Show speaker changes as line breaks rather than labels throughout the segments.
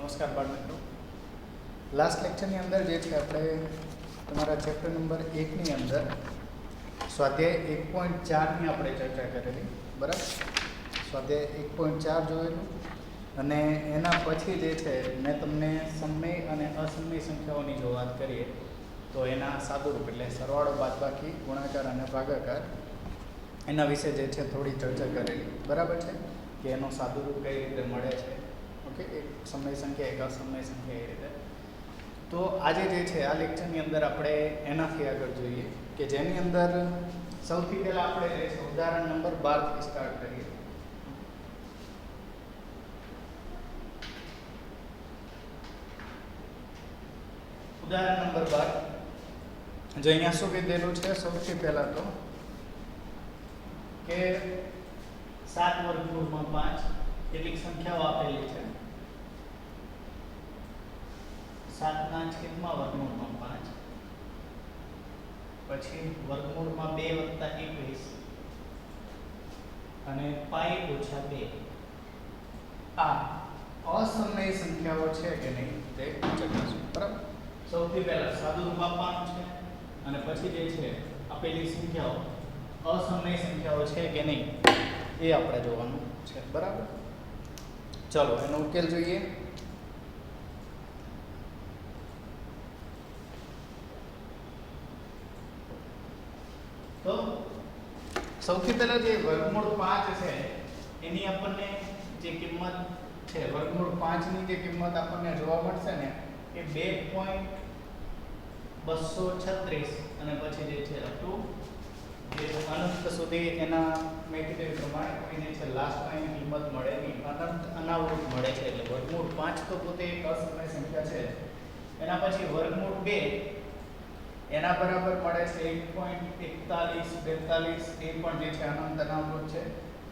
નમસ્કાર બાળ મિત્રો. લાસ્ટ લેક્ચરની અંદર જે છે આપણે તમારા ચેપ્ટર નંબર 1ની અંદર સ્વાધ્યાય 1.4ની આપણે ચર્ચા કરેલી, બરાબર. સ્વાધ્યાય 1.4 જોયેલું અને એના પછી જે છે મેં તમને સમય અને અસમય સંખ્યાઓની જો વાત કરીએ તો એના સાદુરૂપ એટલે સરવાળો, બાદબાકી, ગુણાકાર અને ભાગાકાર એના વિશે જે છે થોડી ચર્ચા કરેલી, બરાબર છે, કે એનો સાદુરૂપ કઈ રીતે મળે છે. ઓકે, એક સમય સંખ્યા, એક અસમય સંખ્યા, એ રીતે. તો આજે જે છે આ લેક્ચરની અંદર આપણે એનાથી આગળ જોઈએ કે જેની અંદર સૌથી પહેલાં આપણે જે છે ઉદાહરણ નંબર 12 થી સ્ટાર્ટ કરીએ. ઉદાહરણ નંબર 12 જો અહીંયા શું કીધેલું છે, સૌથી પહેલાં તો કે 7 વર્ગમૂળમાં 5 કેટલીક સંખ્યાઓ આપેલી છે. 7 છેદમાં વર્ગમૂળમાં 5, પછી વર્ગમૂળમાં 2 + 21 અને પાઈ ઓછા 2. આ અસમય સંખ્યાઓ છે કે નહીં તે ચકાસવું, બરાબર. સૌથી પહેલા સાદું રૂપ આપવાનું છે અને પછી જે છે આપેલી સંખ્યાઓ અસમય સંખ્યાઓ છે કે નહીં એ આપણે જોવાનું છે, બરાબર. ચલો એનો ઉકેલ જોઈએ. તો સૌથી પહેલા જે વર્ગમૂળ 5 છે એની આપણને જે કિંમત છે, વર્ગમૂળ 5 ની જે કિંમત આપણને જોવા મળશે ને એ 2.236 અને પછી જે છે અપ ટુ જે અનંત સુધી એના મેં કીધું પ્રમાણે કોઈને છે લાસ્ટમાં એની કિંમત મળે નહીં, અનંત અનાવૃત મળે છે. એટલે વર્ગમૂળ 5 તો પોતે એક અસમય સંખ્યા છે. એના પછી વર્ગમૂળ 2 એના બરાબર મળે છે 1.4142, એ પણ જે છે અનંત અનાવૃત છે.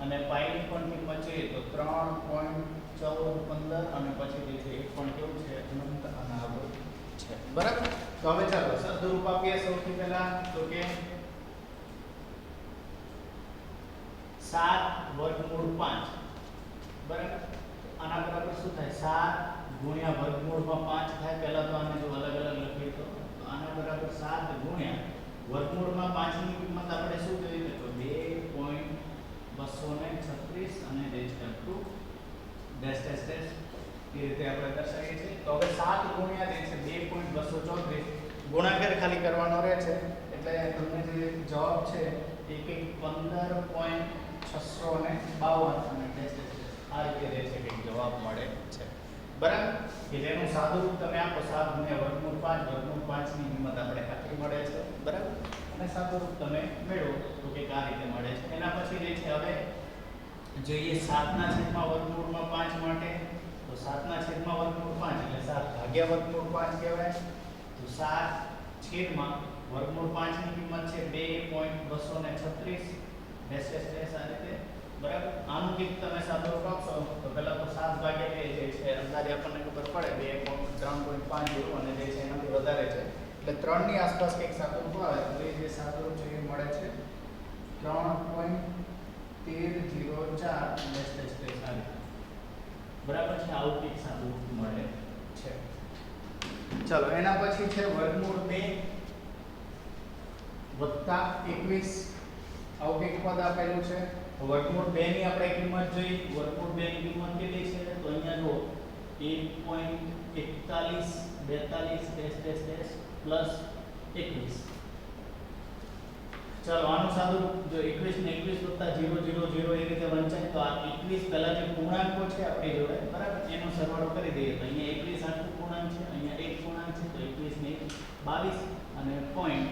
અને પાઈની પણ કિંમત જોઈએ તો 3.1415 અને પછી જે છે એ પણ કેવું છે અનંત અનાવૃત છે, બરાબર. તો હવે ચાલો સદરૂપ આપીએ. સૌથી પહેલા તો કે 7 વર્ગમૂળ 5, બરાબર. આના બરાબર શું થાય? 7 ગુણ્યા વર્ગમૂળમાં 5 થાય. પહેલા તો આને જો અલગ અલગ લખીએ તો આના બરાબર 7 ગુણ્યા વર્ગમૂળમાં 5 ની કિંમત આપણે શું જોઈએ તો 2.236 અને જે છે ટુ ડેશ ડેશ ડેશ એ રીતે આપણે દર્શાવીએ છીએ. તો હવે 7 ગુણ્યા જે છે 2.234 ગુણાકાર ખાલી કરવાનો રહે છે એટલે તમને જે જવાબ છે એ કંઈક 15.652 અને ડેશ ડેશ આ રીતે જે છે કંઈક જવાબ મળે છે, બરાબર. કે જેનું સાદુરૂપ તમે આપો 7 ગુણ્યા વર્ગમૂળ 5, વર્ગમૂળ 5 ની કિંમત આપણે આટલી મળે છે, બરાબર. અને સાદુરૂપ તમે મેળવો તો કે આ રીતે મળે છે. એના પછી જે છે હવે જોઈએ 7 છેદમાં વર્ગમૂળમાં 5 માટે. તો 7 છેદમાં વર્ગમૂળ 5 એટલે 7 ભાગ્યા વર્ગમૂળ 5 કહેવાય. તો 7 છેદમાં વર્ગમૂળ 5 ની કિંમત છે 2.236 ડેશ ડેશ ડેશ આ રીતે, બરાબર. આનું કંઈક તમે સાદુરૂપ આપશો તો પહેલા તો 7 ભાગ્યા 2 જે છે અંદાજે આપણને ખબર પડે 3.5 જેવું અને જે છે એનાથી વધારે છે એટલે 3 ની આસપાસ કંઈક સાદુરૂપ આવે તો એ જે સાદુરૂપ છે એ મળે છે 3.1304 ડેશ ડેશ ડેશ આ રીતે, બરાબર છે. આવું કંઈક સાદુરૂપ મળે છે. ચલો એના પછી છે વર્ગમૂળ 2 વત્તા 21 આવું કંઈક પદ આપેલું છે. વર્ગમૂળ 2 ની આપણે કિંમત જોઈ. વર્ગમૂળ 2 ની કિંમત કેટલી છે તો અહીંયા જો 1.4142 ડેશ ડેશ ડેશ પ્લસ 21. ચલો આનું સાદુરૂપ જો 21 ને 21 વત્તા 0 0 0 એ રીતે વંચાય તો આ 21 પહેલા જે પૂર્ણાંકો છે આપણી જોડે, બરાબર, એનો સરવાળો કરી દઈએ તો અહીંયા 21 આખું પૂર્ણાંક છે, અહીંયા એક પૂર્ણાંક છે તો 21 ને 22 અને પોઈન્ટ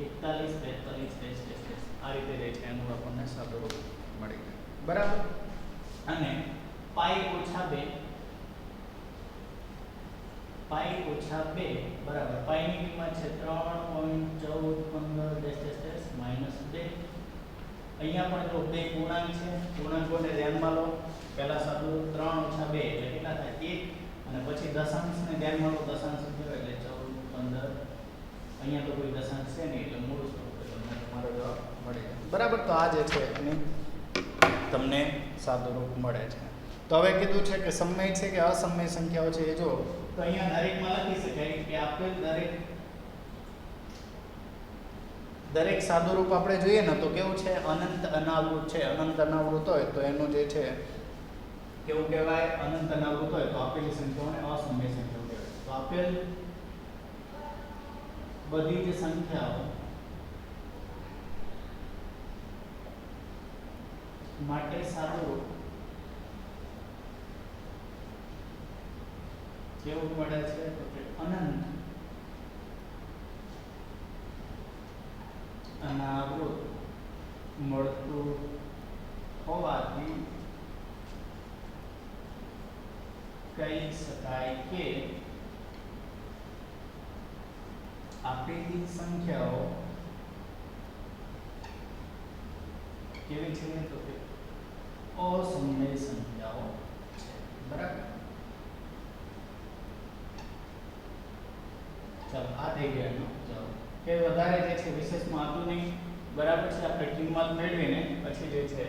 41 42 ડેશ ડેશ ડેશ આ રીતે જે છે એનું આપણને સાદુરૂપ મળી ગયું, બરાબર. અને પાઈ ઓછા 2 બરાબર પાઈની કિંમત છે 3.1415 ડેશ ડેશ ડેશ માઈનસ 2. અહીંયા પણ જો બે પૂર્ણાંક છે, પૂર્ણાંકોને ધ્યાનમાં લો. પહેલા સાદુરૂપ 3 ઓછા 2 એટલે કેટલા થાય 1 અને પછી દશાંશને ધ્યાનમાં લો. દશાંશ એટલે 14 15. અહીંયા તો કોઈ દશાંશ છે નહીં એટલે મૂળ સ્વરૂપે તમને તમારો જવાબ મળી જાય, બરાબર. તો આ જે છે એની તમને સાદુરૂપ મળે છે. તો હવે કીધું છે કે સમય છે કે અસમય સંખ્યાઓ છે એ જો તો અહીંયા દરેકમાં લખી શકાય કે આપેલ દરેક સાદું રૂપ આપણે જોઈએ ને તો કેવું છે અનંત અનાવૃત છે. અનંત અનાવૃત હોય તો એનું જે છે કેવું કહેવાય અનંત અનાવૃત હોય તો આપેલી સંખ્યાઓને અસમય સંખ્યાઓ કહેવાય. તો આપેલ બધી જ સંખ્યાઓ માટે સાદુરૂપ કેવું મળે છે તો કે અનંત અનાવૃત મળતું હોવાથી કહી શકાય કે આપેલી સંખ્યાઓ કેવી છે તો કે અસમય સંખ્યાઓ છે. બરાબર. ચાલો આ થઈ ગયા એનો જવાબ. કે વધારે જે છે વિશેષમાં હતું નહીં. બરાબર છે. આપણે કિંમત મેળવીને પછી જે છે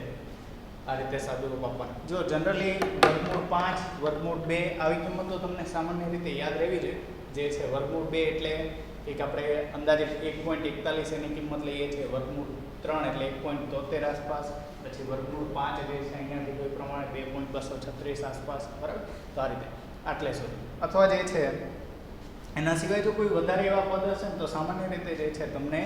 આ રીતે સાદુરૂપ આપવાનું. જો જનરલી વર્ગમૂળ 5 વર્ગમૂળ 2 આવી કિંમતો તમને સામાન્ય રીતે યાદ રહેવી જોઈએ. જે છે વર્ગમૂળ 2 એટલે એક આપણે અંદાજિત 1.41 એની કિંમત લઈએ છીએ. વર્ગમૂળ 3 એટલે 1.73 આસપાસ. પછી વર્ગમૂળ 5 જે છે અહીંયાથી કોઈ પ્રમાણે 2.236 આસપાસ. બરાબર. તો આ રીતે આટલે સુધી. અથવા જે છે એના સિવાય જો કોઈ વધારે એવા પદ હશે ને તો સામાન્ય રીતે જે છે તમને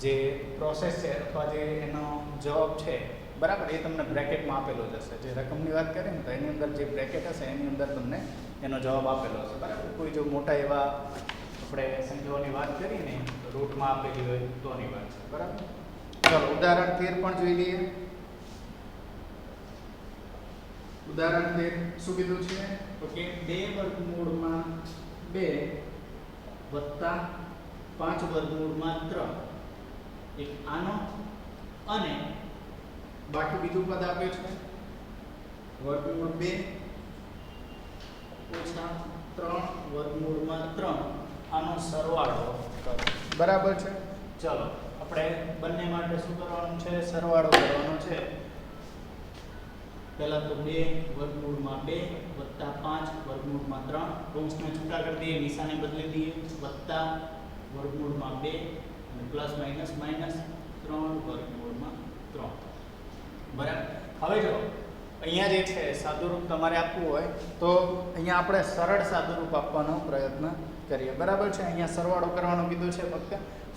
જે પ્રોસેસ છે અથવા જે એનો જવાબ છે બરાબર એ તમને બ્રેકેટમાં આપેલો જ હશે. જે રકમની વાત કરીએ ને તો એની અંદર જે બ્રેકેટ હશે એની અંદર તમને એનો જવાબ આપેલો હશે. બરાબર. કોઈ જો મોટા એવા આપણે સંખ્યાઓની વાત કરીએ ને રૂટમાં આપેલી હોય તોની વાત છે. બરાબર. ચલો ઉદાહરણ 13 પણ જોઈ લઈએ. ઉદાહરણ 13 શું કીધું છે તો કે 2 વર્ગમૂળમાં 2 વત્તા 5 વર્ગમૂળમાં 3 એક આનો અને બાકી બીજું પદ આપ્યું છે વર્ગમૂળ 2 ઓછા 3 વર્ગમૂળમાં 3 આનો સરવાળો કરો. બરાબર છે. ચલો આપણે બંને માટે શું કરવાનું છે સરવાળો કરવાનો છે. પહેલા તો 2 વર્ગમૂળમાં 2 વત્તા 5 વર્ગમૂળમાં 3 કૌંસને છૂટા કરી દઈએ નિશાને બદલી દઈએ વત્તા વર્ગમૂળમાં 2 અને પ્લસ માઈનસ 3 વર્ગમૂળમાં 3. બરાબર. હવે જો અહીંયા જે છે સાદુરૂપ તમારે આપવું હોય તો અહીંયા આપણે સરળ સાદુરૂપ આપવાનો પ્રયત્ન કરીએ. બરાબર છે. અહીંયા સરવાળો કરવાનું કીધું છે. ફક્ત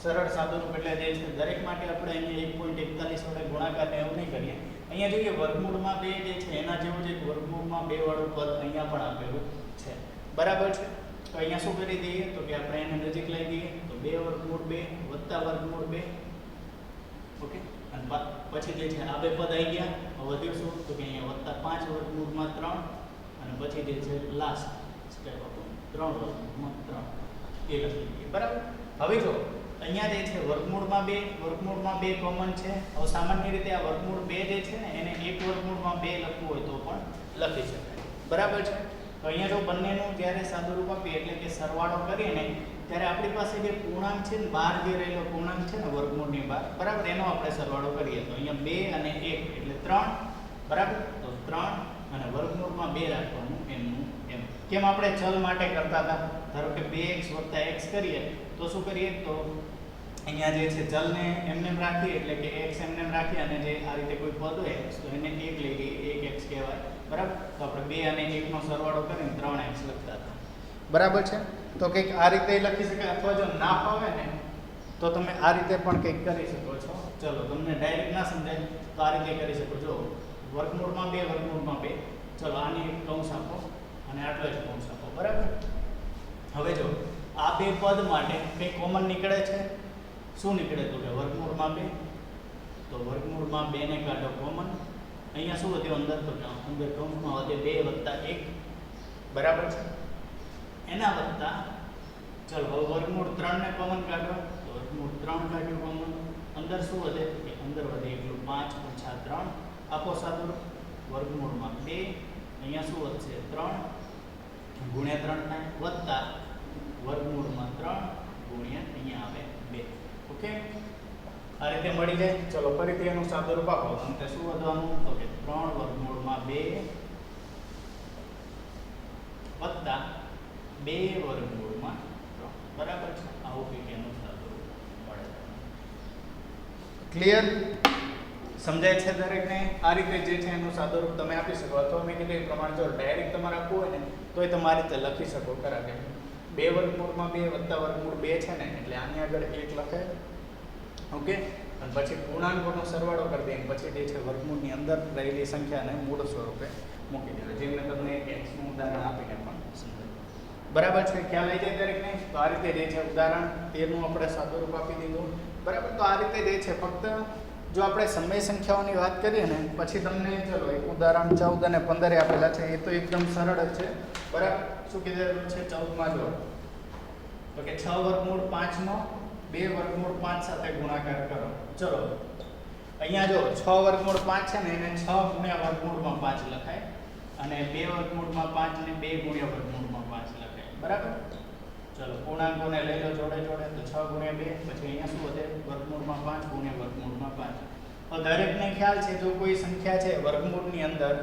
સરળ સાદુરૂપ એટલે જે છે દરેક માટે આપણે અહીંયા 1.41 વડે ગુણાકાર ને એવું નહીં કરીએ. અહીંયા જોઈએ વર્ગમૂળમાં 2 જે છે એના જેવું જ એક વર્ગમૂળમાં 2 વાળું પદ અહીંયા પણ આપેલું છે. બરાબર છે. તો અહીંયા શું કરી દઈએ તો કે આપણે એને નજીક લઈ દઈએ તો 2 વર્ગમૂળ 2 વત્તા વર્ગમૂળ 2. ઓકે. અને પછી જે છે આ બે પદ આવી ગયા. વધ્યું શું તો કે અહીંયા વત્તા 5 વર્ગમૂળમાં 3 અને પછી જે છે લાસ્ટ સ્ટેપ આપણું 3 વર્ગમૂળમાં 3 એ લખી દઈએ. બરાબર. હવે જો અહીંયા જે છે વર્ગમૂળમાં 2 કોમન છે. હવે સામાન્ય રીતે આ વર્ગમૂળ 2 જે છે ને એને 1 વર્ગમૂળમાં 2 લખવું હોય તો પણ લખી શકાય. બરાબર છે. તો અહીંયા જો બંનેનું જ્યારે સાદુરૂપ આપીએ એટલે કે સરવાળો કરીએ ને ત્યારે આપણી પાસે જે પૂર્ણાંક છે ને બહાર જે રહેલો પૂર્ણાંક છે ને વર્ગમૂળની બહાર બરાબર એનો આપણે સરવાળો કરીએ તો અહીંયા 2 અને 1 એટલે 3. બરાબર. તો 3 અને વર્ગમૂળમાં 2 રાખવાનું એમનું એમ. કેમ આપણે ચલ માટે કરતા હતા. ધારો કે 2x + x કરીએ તો શું કરીએ તો અહીંયા જે છે ચલને એમને રાખીએ એટલે કે x એમને રાખીએ અને જે આ રીતે કોઈ પદ હોય તો એને 1 લઈ લઈએ 1x કહેવાય. બરાબર. તો આપણે 2 અને 1 નો સરવાળો કરીને 3x લખતા હતા. બરાબર છે. તો કંઈક આ રીતે લખી શકાય અથવા જો ના ફાવે ને તો તમે આ રીતે પણ કંઈક કરી શકો છો. ચલો તમને ડાયરેક્ટ ના સમજાય તો આ રીતે કરી શકો છો. વર્ગમૂળમાં 2 વર્ગમૂળમાં 2. ચલો આની એક કૌંસ આપો અને આટલો જ કૌંસ આપો. બરાબર. હવે જો આ બે પદ માટે કંઈ કોમન નીકળે છે. શું નીકળે તો કે વર્ગમૂળમાં 2. તો વર્ગમૂળમાં 2 ને કાઢો કોમન. અહીંયા શું વધ્યું અંદર તો અંદર કૌંસમાં વધે 2 વત્તા 1. બરાબર છે. એના વત્તા ચલો વર્ગમૂળ 3 ને કોમન કાઢો તો વર્ગમૂળ 3 કાઢ્યું કોમન. અંદર શું વધે કે અંદર વધે એકલું 5 ઓછા 3 આપો સાદુરૂપ. વર્ગમૂળમાં 2 અહીંયા શું વધશે 3 ગુણ્યા 3 થાય વત્તા વર્ગમૂળમાં 3 ગુણ્યા અહીંયા આવે 2. ઓકે. આ રીતે મળી જાય. ચલો ફરીથી એનું સાદુરૂપ આપો. અંતે શું વધવાનું તો કે 3 વર્ગમૂળમાં 2 વત્તા 2 વર્ગમૂળમાં 3 બરાબર છે. આવું કંઈક એનું સાદુરૂપ મળે. ક્લિયર? સમજાય છે દરેકને? આ રીતે જે છે એનું સાદુરૂપ તમે આપી શકો, અથવા મેં કીધું એ પ્રમાણે જો ડાયરેક્ટ તમારે આપવું હોય ને તો એ તમારી રીતે લખી શકો ખરા કે 2 વર્ગમૂળમાં 2 વત્તા વર્ગમૂળ 2 છે ને એટલે આની આગળ 1 લખે. ઓકે, અને પછી પૂર્ણાંકોનો સરવાળો કરી દઈએ, પછી જે છે વર્ગમૂળની અંદર રહેલી સંખ્યાને મૂળ સ્વરૂપે મૂકી દેવા, જેમ મેં તમને એક x નું ઉદાહરણ આપીને પણ સમજાવ્યું. બરાબર છે? ખ્યાલ આવી જાય દરેકને? તો આ રીતે જે છે ઉદાહરણ 13 નું આપણે સાદુરૂપ આપી દીધું. બરાબર, તો આ રીતે જે છે ફક્ત જો આપણે સમય સંખ્યાઓની વાત કરીએ ને પછી તમને ચલો એક ઉદાહરણ 14 અને 15 આપેલા છે, એ તો એકદમ સરળ જ છે. બરાબર, શું કીધેલું છે 14 માં જો તો કે 6 વર્ગમૂળ 5 નો 2 વર્ગમૂળ 5 સાથે ગુણાકાર કરો. ચલો અહીંયા જો 6 વર્ગમૂળ 5 છે ને એને 6 ગુણ્યા વર્ગમૂળમાં 5 લખાય, અને 2 વર્ગમૂળમાં 5 ને 2 ગુણ્યા વર્ગમૂળમાં 5 લખાય. બરાબર, ચલો પૂર્ણાંકોને લઈ લો જોડે જોડે, તો 6 ગુણ્યા 2, પછી અહીંયા શું વધે વર્ગમૂળમાં 5 ગુણ્યા વર્ગમૂળમાં 5. તો દરેકને ખ્યાલ છે જો કોઈ સંખ્યા છે વર્ગમૂળની અંદર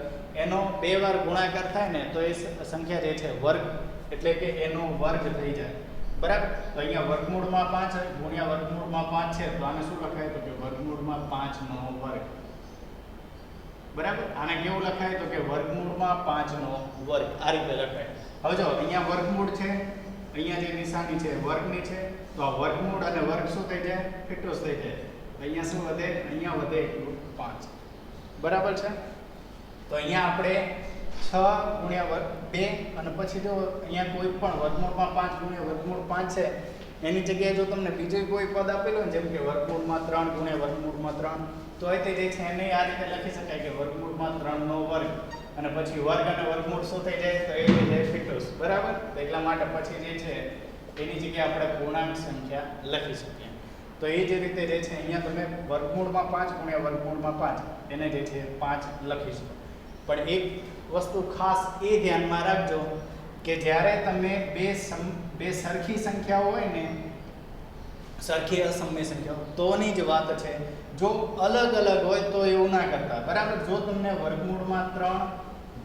એનો 2 વાર ગુણાકાર થાય ને તો એ સંખ્યા જે છે વર્ગ એટલે કે એનો વર્ગ થઈ જાય. બરાબર, તો અહીંયા વર્ગમૂળમાં 5 ગુણ્યા વર્ગમૂળમાં 5 છે તો આને શું લખાય તો કે વર્ગમૂળમાં 5 નો વર્ગ. બરાબર, આને કેવું લખાય તો કે વર્ગમૂળમાં 5 નો વર્ગ. આ રીતે લખાય. હવે જો અહીંયા વર્ગમૂળ છે, અહીંયા જે નિશાની છે વર્ગની છે, તો આ વર્ગમૂળ અને વર્ગ શું થઈ જાય ફિટોસ થઈ જાય. અહીંયા શું વધે? અહીંયા વધે એટલું 5. બરાબર છે, તો અહીંયા આપણે 6 ગુણ્યા વર્ગ 2, અને પછી જો અહીંયા કોઈ પણ વર્ગમૂળમાં 5 ગુણ્યા વર્ગમૂળ 5 છે એની જગ્યાએ જો તમને બીજું કોઈ પદ આપેલું હોય જેમ કે વર્ગમૂળમાં 3 ગુણ્યા વર્ગમૂળમાં 3, તો એ તે જે છે એને આ રીતે લખી શકાય કે વર્ગમૂળમાં 3 નો વર્ગ, અને પછી વર્ગ અને વર્ગમૂળ શું થઈ જાય તો એ થઈ જાય ફિટોસ. બરાબર, તો એટલા માટે પછી જે છે એની જગ્યાએ આપણે પૂર્ણાંક સંખ્યા લખી શકીએ. તો એ જે રીતે જે છે અહીંયા તમે વર્ગમૂળમાં 5 ગુણ્યા વર્ગમૂળમાં 5 એને જે છે 5 લખીશું. પણ એક વસ્તુ ખાસ એ ધ્યાનમાં રાખજો કે જ્યારે તમે બે સરખી સંખ્યાઓ હોય ને, સરખી અસમય સંખ્યાઓ તોની જ વાત છે. જો અલગ અલગ હોય તો એવું ના કરતા. બરાબર, જો તમને વર્ગમૂળમાં 3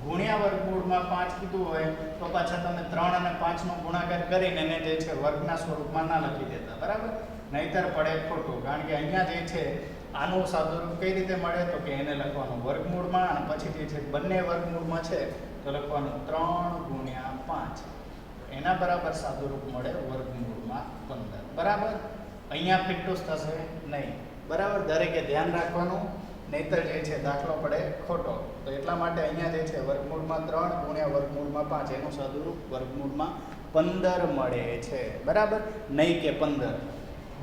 ગુણ્યા વર્ગમૂળમાં 5 કીધું હોય તો પાછા તમે 3 અને 5 નો ગુણાકાર કરીને એને જે છે વર્ગના સ્વરૂપમાં ના લખી દેતા. બરાબર, નહીતર પડે ખોટું. કારણ કે અહીંયા જે છે આનું સાદુરૂપ કઈ રીતે મળે તો કે એને લખવાનું વર્ગમૂળમાં, અને પછી જે છે બંને વર્ગમૂળમાં છે તો લખવાનું 3 ગુણ્યા 5, એના બરાબર સાદુરૂપ મળે વર્ગમૂળમાં 15. બરાબર, અહીંયા ફિટોસ થશે નહીં. બરાબર, દરેકે ધ્યાન રાખવાનું, નહીતર જે છે દાખલો પડે ખોટો. તો એટલા માટે અહીંયા જે છે વર્ગમૂળમાં 3 ગુણ્યા વર્ગમૂળમાં 5 એનું સાદુરૂપ વર્ગમૂળમાં 15 મળે છે. બરાબર, નહીં કે 15.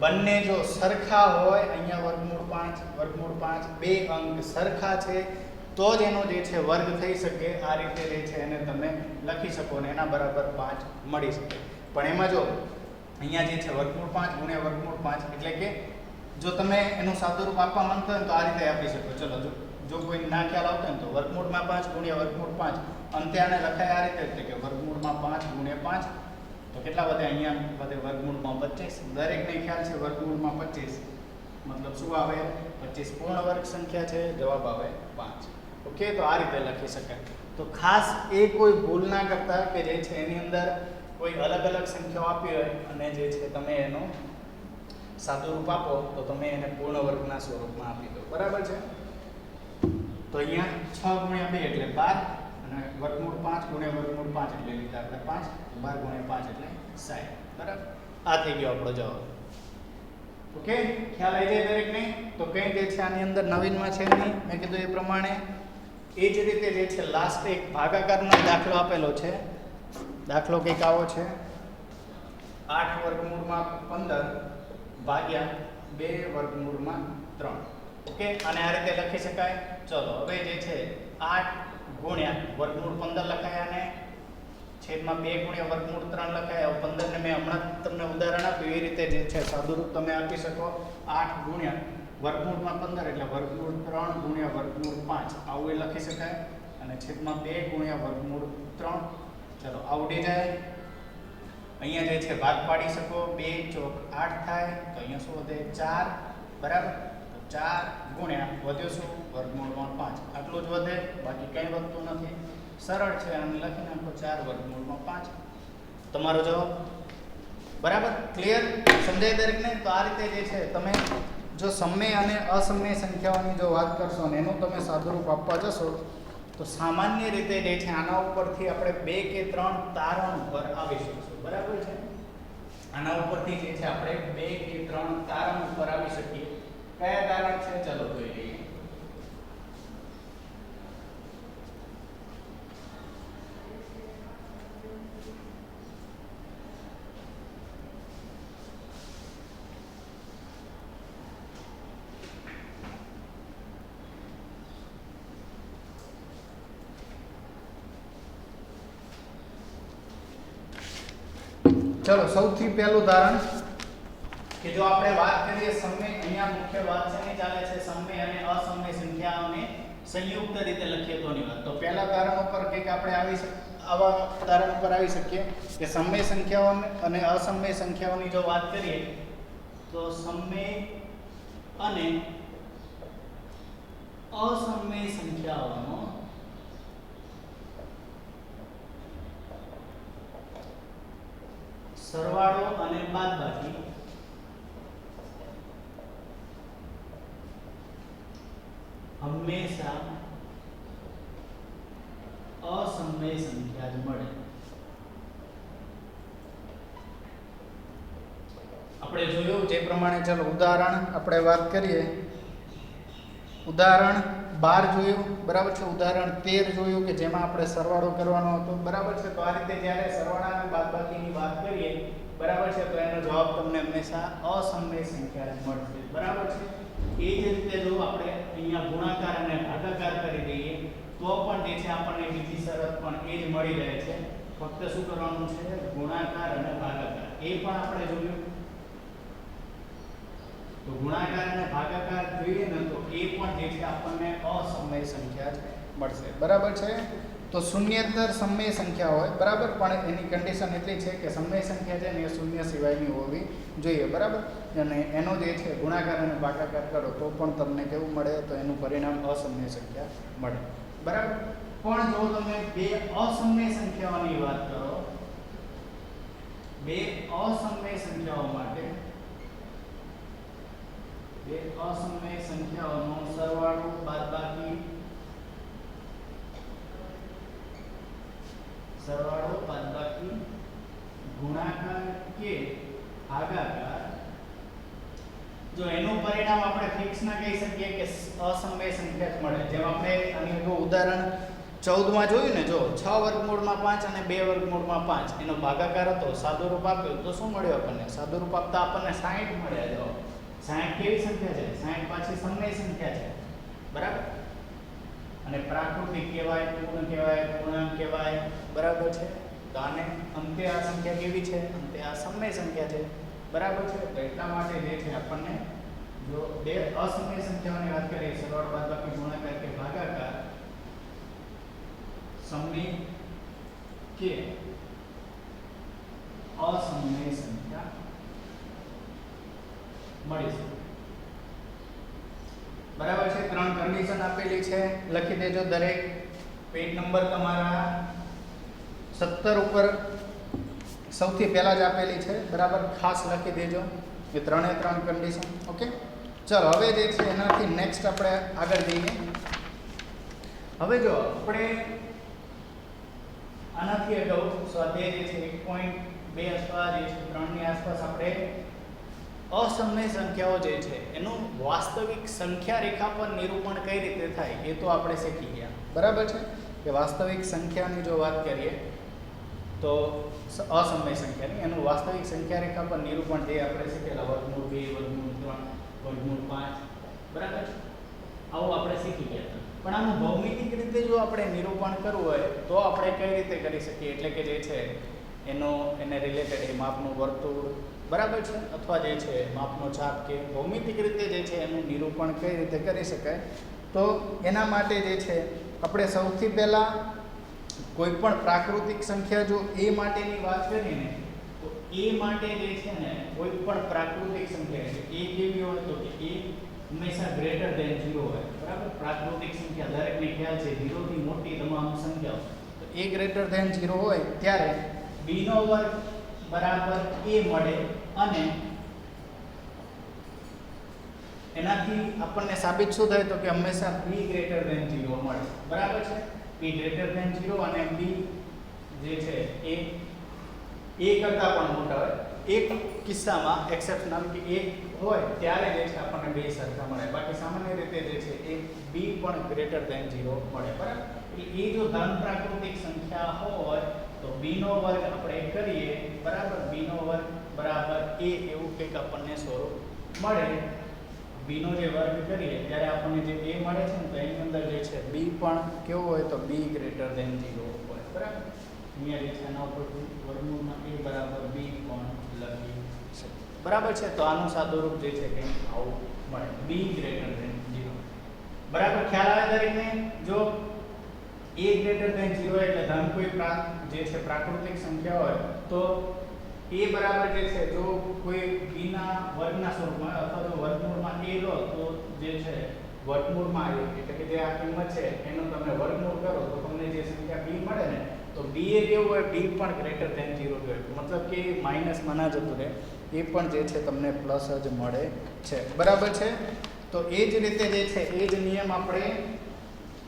બંને જો સરખા હોય, અહીંયા વર્ગમૂળ 5 બે અંક સરખા છે તો જ એનો જે છે વર્ગ થઈ શકે. આ રીતે જે છે એને તમે લખી શકો ને એના બરાબર 5 મળી શકે. પણ એમાં જો અહીંયા જે છે વર્ગમૂળ 5 ગુણ્યા વર્ગમૂળ 5 એટલે કે જો તમે એનું સાદુરૂપ આપવા માંગતા હોય તો આ રીતે આપી શકો. ચલો જો કોઈ ના ખ્યાલ આવતો હોય તો વર્ગમૂળમાં 5 ગુણ્યા વર્ગમૂળ 5, અંતે આને લખાય આ રીતે એટલે કે વર્ગમૂળમાં 5 ગુણ્યા 5, તો કેટલા વધે? અહીંયા વધે વર્ગમૂળમાં 25. દરેકને ખ્યાલ છે વર્ગમૂળમાં 25 મતલબ શું આવે? 25 પૂર્ણ વર્ગ સંખ્યા છે, જવાબ આવે 5. ઓકે, તો આ રીતે લખી શકાય. તો ખાસ એ કોઈ ભૂલ ના કરતા કે જે છે એની અંદર કોઈ અલગ અલગ સંખ્યાઓ આપી હોય અને જે છે તમે એનો સાદુરૂપ આપો તો તમે એને પૂર્ણ વર્ગના સ્વરૂપમાં આપી દો. બરાબર છે, તો અહીંયા 6 ગુણ્યા 2 એટલે 12, અને વર્ગમૂળ 5 ગુણ્યા વર્ગમૂળ 5 એટલે લીધા આપણે 5, 12 ગુણ્યા 5 એટલે 60. બરાબર, આ થઈ ગયો આપણો જવાબ. ઓકે, ખ્યાલ આવી જાય દરેકને? તો કંઈ જે છે આની અંદર નવીનમાં છે નહીં, મેં કીધું એ પ્રમાણે. એ જ રીતે જે છે લાસ્ટ એક ભાગાકારનો દાખલો આપેલો છે. દાખલો કંઈક આવો છે, 8 વર્ગમૂળમાં 15 ભાગ્યા 2 વર્ગમૂળમાં 3. ઓકે, અને આ રીતે લખી શકાય. ચલો હવે જે છે 8 ગુણ્યા વર્ગમૂળ 15 લખાય અને છેદમાં 2 ગુણ્યા વર્ગમૂળ 3 લખાય. 15 ને મેં હમણાં તમને ઉદાહરણ આપ્યું એ રીતે જે છે સાદુરૂપ તમે આપી શકો. 8 ગુણ્યા વર્ગમૂળમાં 15 એટલે વર્ગમૂળ 3 ગુણ્યા વર્ગમૂળ 5 આવું એ લખી શકાય, અને છેદમાં 2 ગુણ્યા વર્ગમૂળ 3. ચલો આવડી જાય. અહીંયા જે છે ભાગ પાડી શકો, 2 ચોક 8 થાય તો અહીંયા શું વધે? 4. બરાબર, તો 4 ગુણ્યા વધ્યો શું? વર્ગમૂળમાં 5. આટલું જ વધે, બાકી કંઈ વધતું નથી. સરળ છે, અને લખી નાખો 4 વર્ગમૂળમાં 5. તમારો જવાબ. બરાબર, ક્લિયર, સમજાય દરેકને? તો આ રીતે જે છે તમે જો સમય અને અસમય સંખ્યાઓની જો વાત કરશો ને એનું તમે સાદુરૂપ આપવા જશો તો સામાન્ય રીતે જે છે આના ઉપરથી આપણે 2 કે 3 તારણ ઉપર આવી શકીશું. બરાબર છે, આના ઉપરથી જે છે આપણે 2 કે 3 તારણ ઉપર આવી શકીએ. કયા તારણ છે ચલો જોઈ લઈએ. ચલો સૌથી પહેલું તારણ કે જો આપણે વાત કરીએ સમય, અહીંયા મુખ્ય વાત છે ને ચાલે છે સમય અને અસમય સંખ્યાઓને સંયુક્ત રીતે લખીએ તોની વાત. તો પહેલા તારણ ઉપર કે આપણે આવા તારણ ઉપર આવી શકીએ કે સમય સંખ્યાઓ અને અસમય સંખ્યાઓની જો વાત કરીએ તો સમય અને અસમય સંખ્યાઓનો સરવાળો અને બાદબાકી હંમેશા અસમય સંખ્યા જ મળે. આપણે જોયું જે પ્રમાણે, ચલો ઉદાહરણ આપણે વાત કરીએ. ઉદાહરણ 12 જોયું, બરાબર છે. ઉદાહરણ 13 જોયું કે જેમાં આપણે સરવાળો કરવાનો હતો, બરાબર છે. તો આ રીતે જ્યારે સરવાળા અને બાદબાકીની વાત કરીએ, બરાબર છે, તો એનો જવાબ તમને હંમેશા અસમય સંખ્યા જ મળશે. બરાબર છે. એ જ રીતે જો આપણે અહીંયા ગુણાકાર અને ભાગાકાર કરી દઈએ તો પણ જે છે આપણને બીજી શરત પણ એ જ મળી રહે છે. ફક્ત શું કરવાનું છે? ગુણાકાર અને ભાગાકાર. એ પણ આપણે જોયું. તો ગુણાકાર અને ભાગાકાર જોઈએ ને તો એ પણ જે છે આપણને અસમય સંખ્યા જ મળશે. બરાબર છે. તો શૂન્યેતર સમય સંખ્યા હોય, બરાબર, પણ એની કન્ડિશન એટલી છે કે સમય સંખ્યા છે ને એ શૂન્ય સિવાયની હોવી જોઈએ. બરાબર, અને એનો જે છે ગુણાકાર અને ભાગાકાર કરો તો પણ તમને કેવું મળે? તો એનું પરિણામ અસમય સંખ્યા મળે. બરાબર, પણ જો તમે બે અસમય સંખ્યાઓની વાત કરો, બે અસમય સંખ્યાઓ માટે બે અસમય સંખ્યાઓનો સરવાળો બાદબાકી ગુણાકાર કે ભાગાકાર, જો એનું પરિણામ આપણે ફિક્સ ના કહી શકીએ કે અસમય સંખ્યા જ મળે. જેમ આપણે આની ઉદાહરણ 14 માં જોયું ને, જો 6 વર્ગમૂળમાં 5 અને 2 વર્ગમૂળમાં 5 એનો ભાગાકાર હતો, સાદુરૂપ આપ્યું તો શું મળ્યું આપણને? સાદુરૂપ આપતા આપણને 60 મળ્યા. જો 60 કેવી સંખ્યા છે? 60 પાછી સમય સંખ્યા છે. બરાબર, અને પ્રાકૃતિક કહેવાય, પૂર્ણ કહેવાય, પૂર્ણાંક કહેવાય. બરાબર છે. તો આને અંતે આ સંખ્યા કેવી છે? અંતે આ સમય સંખ્યા છે. બરાબર છે. તો એટલા માટે જે છે આપણને જો બે અસમય સંખ્યાઓની વાત કરીએ, સરવાળો બાદબાકી ગુણાકાર કે ભાગાકાર, સમય કે અસમય સંખ્યા મળી છે. બરાબર છે. 3 કન્ડિશન આપેલી છે, લખી દેજો. દરેક પેજ નંબર તમારા 17 ઉપર સૌથી પહેલા જ આપેલી છે. બરાબર, ખાસ લખી દેજો કે 3 એ 3 કન્ડિશન. ઓકે, ચલો હવે જે છે એનાથી નેક્સ્ટ આપણે આગળ જઈએ. હવે જો આપણે આનાથી અગાઉ સ્વાધ્યાય જે છે 1.2 અથવા જે છે 3 ની આસપાસ આપણે અસમય સંખ્યાઓ જે છે એનું વાસ્તવિક સંખ્યા રેખા પર નિરૂપણ કઈ રીતે થાય એ તો આપણે શીખી ગયા. બરાબર છે, કે વાસ્તવિક સંખ્યાની જો વાત કરીએ તો અસમય સંખ્યાની એનું વાસ્તવિક સંખ્યા રેખા પર નિરૂપણ જે આપણે શીખેલા, વર્ગમૂળ 2, વર્ગમૂળ 3, વર્ગમૂળ 5, બરાબર છે, આવું આપણે શીખી ગયા હતા. પણ આનું ભૌમિતિક રીતે જો આપણે નિરૂપણ કરવું હોય તો આપણે કઈ રીતે કરી શકીએ? એટલે કે જે છે એને રિલેટેડ એ માપનું વર્તુળ, બરાબર છે, અથવા જે છે માપનો ચાપ, કે ભૌમિતિક રીતે જે છે એનું નિરૂપણ કઈ રીતે કરી શકાય? તો એના માટે જે છે આપણે સૌથી પહેલા કોઈ પણ પ્રાકૃતિક સંખ્યા જો a માટેની વાત કરીએ ને, તો a માટે જે છે ને કોઈ પણ પ્રાકૃતિક સંખ્યા છે a કેવી હોય તો કે a હંમેશા ગ્રેટર ધેન 0 હોય. બરાબર, પ્રાકૃતિક સંખ્યા દરેકને ખ્યાલ છે 0 થી મોટી તમામ સંખ્યાઓ a ગ્રેટર ધેન 0 હોય ત્યારે b નો વર્ગ બરાબર a મળે અને એનાથી આપણને સાબિત શું થાય તો કે હંમેશા b ગ્રેટર ધેન 0 મળે. બરાબર છે. b ગ્રેટર ધેન 0 અને b જે છે એ a કરતા પણ મોટા હોય. એક કિસ્સામાં એક્સેપ્શનલ કે એક હોય ત્યારે જે છે આપણને બે સરખા મળે. બાકી સામાન્ય રીતે જે છે એ b પણ ગ્રેટર ધેન 0 મળે. બરાબર. એટલે એ જો ધન પ્રાકૃતિક સંખ્યા હોય તો b નો વર્ગ આપણે કરીએ બરાબર. b નો વર્ગ બરાબર a એવું કંઈક આપણને સ્વરૂપ મળે. b નો જે વર્ગ કરીએ ત્યારે આપણને જે a મળે છે ને તો એની અંદર જે છે b પણ કેવો હોય તો b ગ્રેટર ધેન 0 હોય. બરાબર. અહીંયા જે છે એના ઉપરથી વર્ગમૂળમાં a બરાબર b પણ લખી છે. બરાબર છે. તો આનું સાદુરૂપ જે છે કંઈક આવું મળે b ગ્રેટર ધેન 0. બરાબર. ખ્યાલ આવે દરેકને? જો a ગ્રેટર ધેન 0 એટલે ધન કોઈ જે છે પ્રાકૃતિક સંખ્યા હોય તો a બરાબર જે છે જો કોઈ b ના વર્ગના સ્વરૂપમાં અથવા તો વર્ગમૂળમાં a લો તો જે છે વર્ગમૂળમાં a એટલે કે જે આ કિંમત છે એનું તમે વર્ગમૂળ કરો તો તમને જે સંખ્યા b મળે ને તો b એ કેવું હોય b પણ ગ્રેટર ધેન 0 હોય. મતલબ કે માઈનસમાં ના જતું રહે એ પણ જે છે તમને પ્લસ જ મળે છે. બરાબર છે. તો એ જ રીતે જે છે એ જ નિયમ આપણે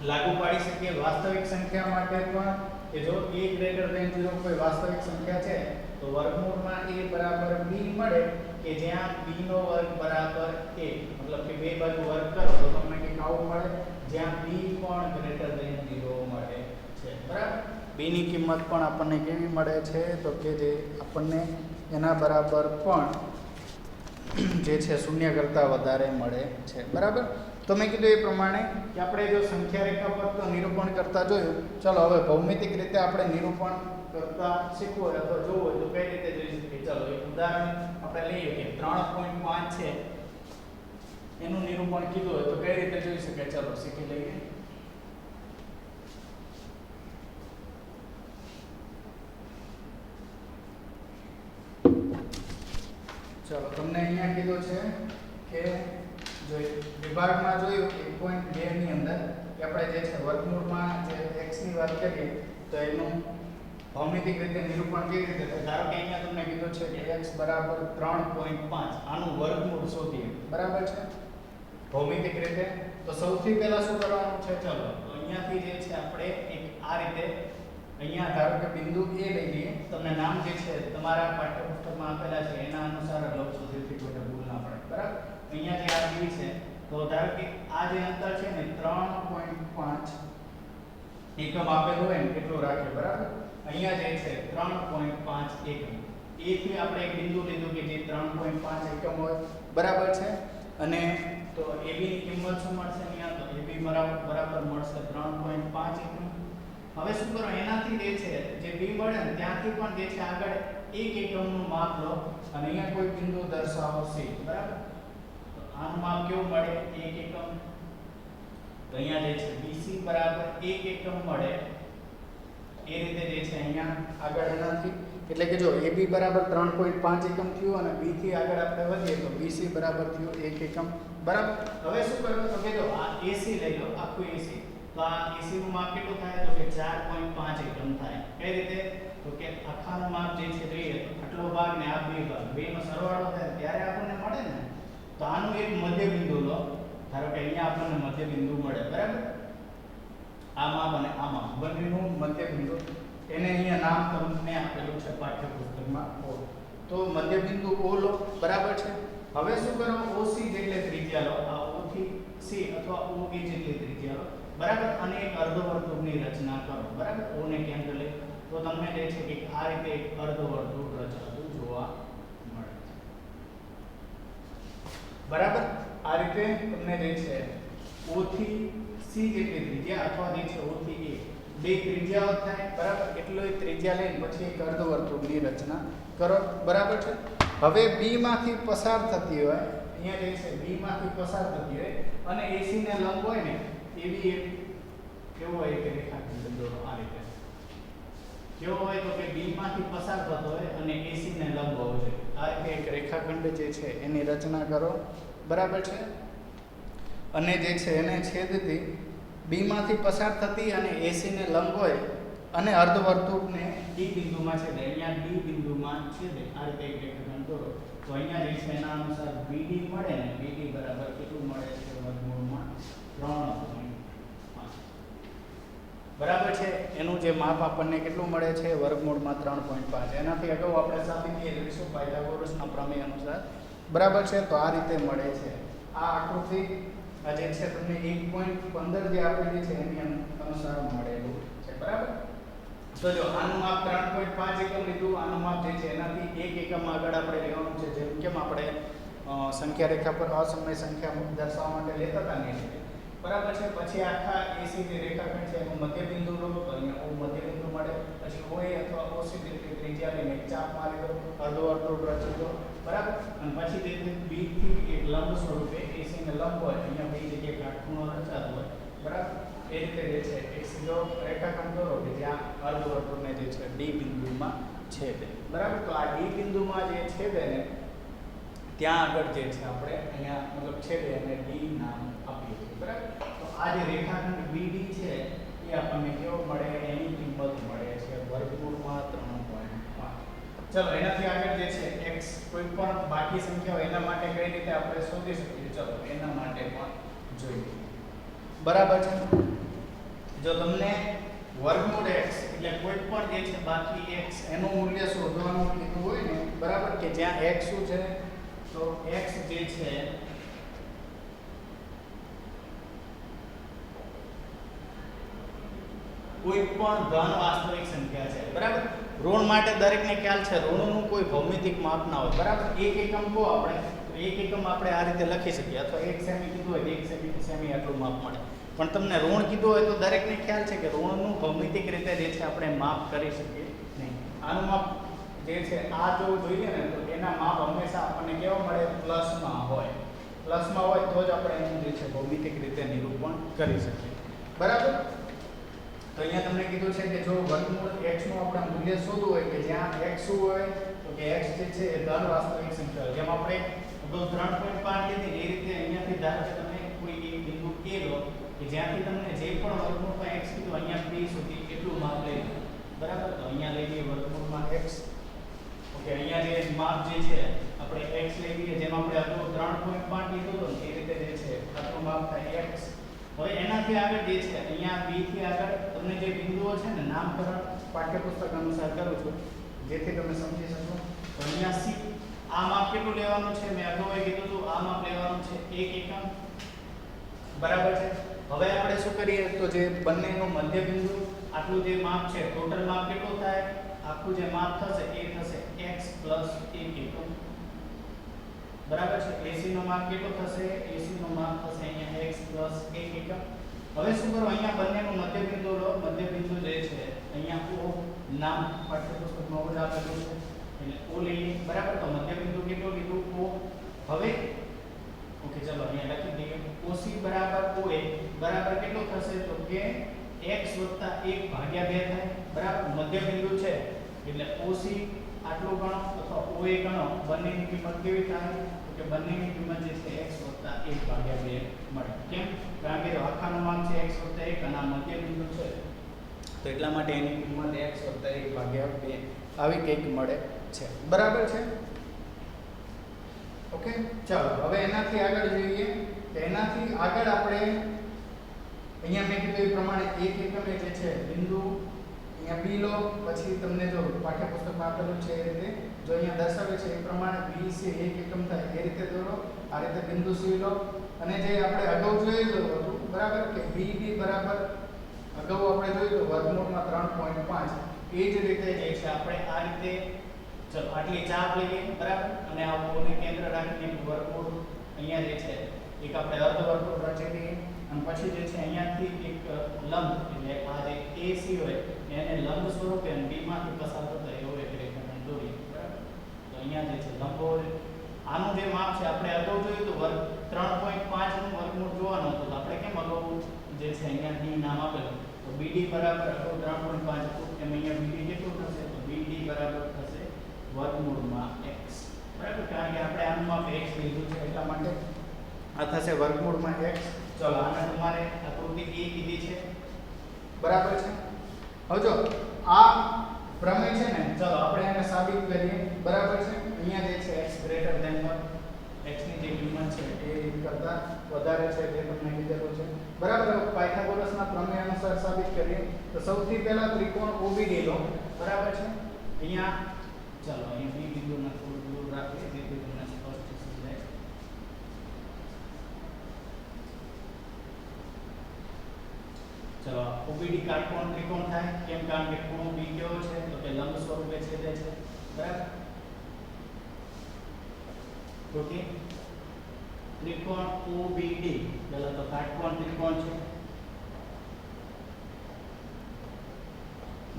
લાગુ પાડી શકીએ વાસ્તવિક સંખ્યા માટે પણ કે જો a ગ્રેટર ધેન 0 કોઈ વાસ્તવિક સંખ્યા છે તો વર્ગમૂળમાં a બરાબર b મળે કે જ્યાં b નો વર્ગ બરાબર a મતલબ કે બે બાજુ વર્ગ કરો તો તમને કંઈક આવું મળે જ્યાં b પણ ગ્રેટર ધેન 0 મળે છે. બરાબર. b ની કિંમત પણ આપણને કેવી મળે છે તો કે જે આપણને એના બરાબર પણ જે છે 0 કરતાં વધારે મળે છે. બરાબર. તો મેં કીધું એ પ્રમાણે કે આપણે જો સંખ્યા રેખા પર તો નિરૂપણ કરતા જોયું. ચલો હવે ભૌમિતિક રીતે આપણે નિરૂપણ કરતા શીખવું હોય અથવા જોવું હોય તો કઈ રીતે જોઈ શકીએ. ચલો એક ઉદાહરણ આપણે લઈએ કે 3.5 છે એનું નિરૂપણ કીધું હોય તો કઈ રીતે જોઈ શકાય. ચલો શીખી લઈએ. ચલો તમને અહીંયા કીધું છે કે જો વિભાગમાં જોયું 1.2 ની અંદર કે આપણે જે છે વર્ગમૂળમાં જે x ની વાત કરીએ તો એનું ભૌમિતિક રીતે નિરૂપણ કેવી રીતે થાય. ધારો કે અહીંયા તમને કીધું છે કે x બરાબર 3.5 આનું વર્ગમૂળ શોધીએ. બરાબર છે. ભૌમિતિક રીતે તો સૌથી પહેલા શું કરવાનું છે. ચલો તો અહીંયાથી જે છે આપણે એક આ રીતે અહીંયા ધારો કે બિંદુ a લઈ લઈએ. તમને નામ જે છે તમારા પાઠ્યપુસ્તકમાં આપેલા છે એના અનુસાર લખશો જેથી કોઈ ભૂલ ના પડે. બરાબર. અહીંયા જે આ b છે તો ધારો કે આ જે અંતર છે ને 3.5 એકમ આપેલું હોય ને કેટલું રાખે. બરાબર. અહીંયા જે છે 3.5 એકમ a થી આપણે એક બિંદુ લીધું કે જે 3.5 એકમ હોય. બરાબર છે. અને તો ab ની કિંમત શું મળશે અહીંયા તો ab બરાબર મળશે 3.5 એકમ. હવે શું કરો એનાથી જે છે જે b મળે ને ત્યાંથી પણ જે છે આગળ 1 એકમનું માપ લો અને અહીંયા કોઈ બિંદુ દર્શાવો c. બરાબર. તો આનું માપ કેવું મળે 1 એકમ. તો અહીંયા જે છે bc બરાબર 1 એકમ મળે. એ રીતે જે છે અહીંયા આગળ એનાથી એટલે કે જો ab બરાબર 3.5 એકમ થયું અને b થી આગળ આપણે વધીએ તો bc બરાબર થયું 1 એકમ. બરાબર. હવે શું કરવું તો કે જો આ ac લઈ લો આખું ac તો આ AC નું માપ કેટલું થાય તો કે 4.5 એકમ થાય. કઈ રીતે તો કે આખાનું માપ જે છે જોઈએ તો આટલો ભાગ ને આ બે ભાગ બેનો સરવાળો થાય ત્યારે આપણને મળે ને. તો આનું એક મધ્ય બિંદુ લો. ધારો કે અહીંયા આપણને મધ્ય બિંદુ મળે. બરાબર. આ માપ અને આ માપ બંનેનું મધ્ય બિંદુ એને અહીંયા નામ તમને આપેલું છે પાઠ્યપુસ્તકમાં O. તો મધ્ય બિંદુ O લો. બરાબર છે. હવે શું કરો OC જેટલી ત્રિજ્યા લો. આ O થી C અથવા OE જેટલી ત્રિજ્યા લો. બરાબર. અને એક અર્ધવર્તુળની રચના કરો. બરાબર. O ને કેન્દ્ર લઈ તો તમને જે છે કે આ રીતે એક અર્ધવર્તુળ રચાતું જોવા મળે. બરાબર. આ રીતે તમને જે છે O થી C જેટલી ત્રિજ્યા અથવા જે છે O થી A બે ત્રિજ્યાઓ થાય. બરાબર. એટલો ત્રિજ્યા લઈને પછી એક અર્ધવર્તુળની રચના કરો. બરાબર છે. હવે B માંથી પસાર થતી હોય અહીંયા જે છે B માંથી પસાર થતી હોય અને AC ને લંબ હોય ને એવી એક કેવો હોય કે રેખાખંડ દોરો. આ રીતે કેવો હોય તો કે B માંથી પસાર થતો હોય અને AC ને લંબ હોવો જોઈએ. આ રીતે એક રેખાખંડ જે છે એની રચના કરો. બરાબર છે. અને જે છે એને છેદતી B માંથી પસાર થતી અને AC ને લંબ હોય અને અર્ધવર્તુળને ડી બિંદુમાં છેદે, અહીંયા ડી બિંદુમાં છેદે આ રીતે એક રેખાખંડ દોરો તો અહીંયા જે છે એના અનુસાર BD મળે ને BD બરાબર કેટલું મળે છે વર્ગમૂળમાં 3.5 બરાબર છે. એનું જે માપ આપણને કેટલું મળે છે વર્ગમૂળમાં 3.5. એનાથી અગાઉ આપણે સાબિતી કરીશું પાયથાગોરસના પ્રમેય અનુસાર. બરાબર છે. તો આ રીતે મળે છે. આ આકૃતિ આ જે છે તમને 1.15 જે આપેલી છે એની અનુસાર મળેલું છે. બરાબર. તો જો આનું માપ 3.5 એકમ લીધું, આનું માપ જે છે એનાથી 1 એકમ આગળ આપણે લેવાનું છે. જેમ કેમ આપણે સંખ્યા રેખા પર અસમય સંખ્યા દર્શાવવા માટે લેતા હતા ને બરાબર છે. પછી આખા AC જે રેખાખંડ છે એનું મધ્ય બિંદુ લો તો અહીંયા O મધ્ય બિંદુ મળે. પછી OA અથવા OC જે ત્રિજ્યા લઈને એક ચાપ મારી દો, અર્ધવર્તુળ રચી દો. બરાબર. અને પછી જે B થી એક લંબ સ્વરૂપે AC ને લંબ હોય અહીંયા બે જગ્યાએ કાટખૂણો રચાતો હોય. બરાબર. એ રીતે જે છે એક સીધો રેખાખંડ દોરો કે જ્યાં અર્ધવર્તુળને જે છે D બિંદુમાં છેદે. બરાબર. તો આ D બિંદુમાં જે છેદે ને ત્યાં આગળ જે છે આપણે અહીંયા મતલબ છેદે અને D નામ આપીએ છીએ. બરાબર. તો આ જે રેખાખંડ BD છે એ આપણને કેવો મળે એની કિંમત મળે છે વર્ગમૂળમાં 3.5. ચલો એનાથી આગળ જે છે x કોઈ પણ બાકી સંખ્યા હોય એના માટે કઈ રીતે આપણે શોધી શકીએ ચલો એના માટે પણ જોઈએ. બરાબર છે. જો તમને વર્ગમૂળ x એટલે કોઈ પણ જે છે બાકી x એનું મૂલ્ય શોધવાનું કીધું હોય ને બરાબર કે જ્યાં x શું છે તો x જે છે કોઈ પણ ધન વાસ્તવિક સંખ્યા છે. બરાબર. ઋણ માટે દરેકને ખ્યાલ છે ઋણનું કોઈ ભૌમિતિક માપ ના હોય. બરાબર. એક એકમ કહો આપણે તો એક એકમ આપણે આ રીતે લખી શકીએ અથવા 1 સેમી કીધું હોય તો 1 સેમી આટલું માપ મળે. પણ તમને ઋણ કીધું હોય તો દરેકને ખ્યાલ છે કે ઋણનું ભૌમિતિક રીતે જે છે આપણે માપ કરી શકીએ નહીં. આનું માપ જે છે આ જો જોઈએ ને તો એના માપ હંમેશા આપણને કેવા મળે પ્લસમાં હોય. પ્લસમાં હોય તો જ આપણે એનું જે છે ભૌમિતિક રીતે નિરૂપણ કરી શકીએ. બરાબર. તો અહીંયા તમને કીધું છે કે જો વર્ગમૂળ x નું આપણે મૂલ્ય શોધવું હોય કે જ્યાં x શું હોય તો કે x જે છે એ ધન વાસ્તવિક સંખ્યા હોય. જેમ આપણે અગાઉ 3.5 લીધી એ રીતે અહીંયાથી ધારો કે તમે કોઈ એક બિંદુ K લો કે જ્યાંથી તમને જે પણ વર્ગમૂળમાં x કીધું અહીંયા P સુધી એટલું માપ લઈ લો. બરાબર. તો અહીંયા લઈ લઈએ વર્ગમૂળમાં x. ઓકે. અહીંયા જે માપ જે છે આપણે x લઈ લઈએ જેમ આપણે અગાઉ 3.5 લીધું તો એ રીતે જે છે આટલું માપ થાય x. હવે એનાથી આગળ જે છે અહીંયા B થી આગળ તમને જે બિંદુઓ છે ને નામકરણ પાઠ્યપુસ્તક અનુસાર કરું છું જેથી તમે સમજી શકો. તો અહીંયા C આ માપ કેટલું લેવાનું છે મેં અગાઉ કીધું હતું આ માપ લેવાનું છે 1 એકમ. બરાબર છે. હવે આપણે શું કરીએ તો જે બંનેનું મધ્ય બિંદુ આટલું જે માપ છે ટોટલ માપ કેટલું થાય આખું જે માપ થશે એ થશે x 1 એકમ. બરાબર છે. AC નો માપ કેટલો થશે AC નો માપ થશે અહીંયા x 1 એકમ. હવે શું કરો અહીંયા બંનેનું મધ્ય બિંદુ લો. મધ્ય બિંદુ જે છે અહીંયા O નામ પાઠ્યપુસ્તકમાં O જ આપેલું છે એટલે O લઈએ. બરાબર. તો મધ્ય બિંદુ કેટલું લીધું O. હવે ઓકે ચલો અહીંયા લખી દઈએ OC બરાબર OA બરાબર કેટલું થશે તો કે x 1 ભાગ્યા 2 થાય. બરાબર. મધ્ય બિંદુ છે એટલે OC આટલું ગણો અથવા OA ગણો બંનેની કિંમત કેવી થાય તો કે બંનેની કિંમત જે છે x 1 ભાગ્યા 2 મળે. કેમ? કારણ કે આખાનું માપ છે x 1 અને આ મધ્ય બિંદુ છે તો એટલા માટે એની કિંમત x 1 ભાગ્યા 2 આવી કંઈક મળે છે. બરાબર છે. ઓકે. ચાલો હવે એનાથી આગળ જોઈએ તો એનાથી આગળ આપણે અહીંયા મેં કીધું એ પ્રમાણે 1 એકમે જે છે બિંદુ અહીંયા B લો. પછી તમને જો પાઠ્યપુસ્તકમાં આપેલું છે એ રીતે જો અહીંયા દર્શાવે છે એ પ્રમાણે B C 1 એકમ થાય એ રીતે દોરો. આ રીતે બિંદુ C લો અને જે આપણે અગાઉ જોયેલું હતું બરાબર કે BD બરાબર અગાઉ આપણે જોયું વર્ગમૂળમાં 3.5 એ જ રીતે જે છે આપણે આ રીતે ચલો આટલી ચાપ લઈએ. બરાબર. અને આ ઓને કેન્દ્ર રાખીને વર્ગમૂળ અહીંયા જે છે એક આપણે અર્ધવર્તુળ રચી દઈએ અને પછી જે છે અહીંયાથી એક લંબ એટલે આ જે AC હોય એને લંબ સ્વરૂપે અને B માંથી પસાર થતો એવો એક રેખાખંડ દોરીએ. બરાબર. તો અહીંયા જે છે લંબો આનું જે માપ છે આપણે અગાઉ જોયું તો વર્ગ 3.5 નું વર્ગમૂળ જોવાનું હતું તો આપણે કેમ અગાઉ જે છે અહીંયા D નામ આપેલું તો BD બરાબર અગાઉ 3.5 એમ અહીંયા BD કેટલું થશે તો BD બરાબર થશે વર્ગમૂળમાં x. બરાબર. કારણ કે આપણે આનું માપ x લીધું છે એટલા માટે આ થશે વર્ગમૂળમાં x. ચલો આને તમારે આકૃતિ A કીધી છે. બરાબર છે. હવે જો આ પ્રમેય છે ને, ચલો આપણે એને સાબિત કરીએ, બરાબર છે. અહીંયા જે છે x ગ્રેટર ધેન 1, x ની જે કિંમત છે એ કરતા વધારે છે તે તમને કીધેલું છે, બરાબર. પાયથાગોરસના પ્રમેય અનુસાર સાબિત કરીએ તો સૌથી પહેલા ત્રિકોણ OBD લો, બરાબર છે. અહીંયા ચલો અહીં b બિંદુને થોડું દૂર રાખીએ જેથી તમને સ્પષ્ટ સમજાય. ચલો OBD કાટકોણ ત્રિકોણ થાય કેમ? કારણ કે ખૂણો b કેવો છે તો કે લંબ સ્વરૂપે છેદે છે, બરાબર. તો કે ત્રિકોણ OBD પહેલા તો કાટકોણ ત્રિકોણ છે,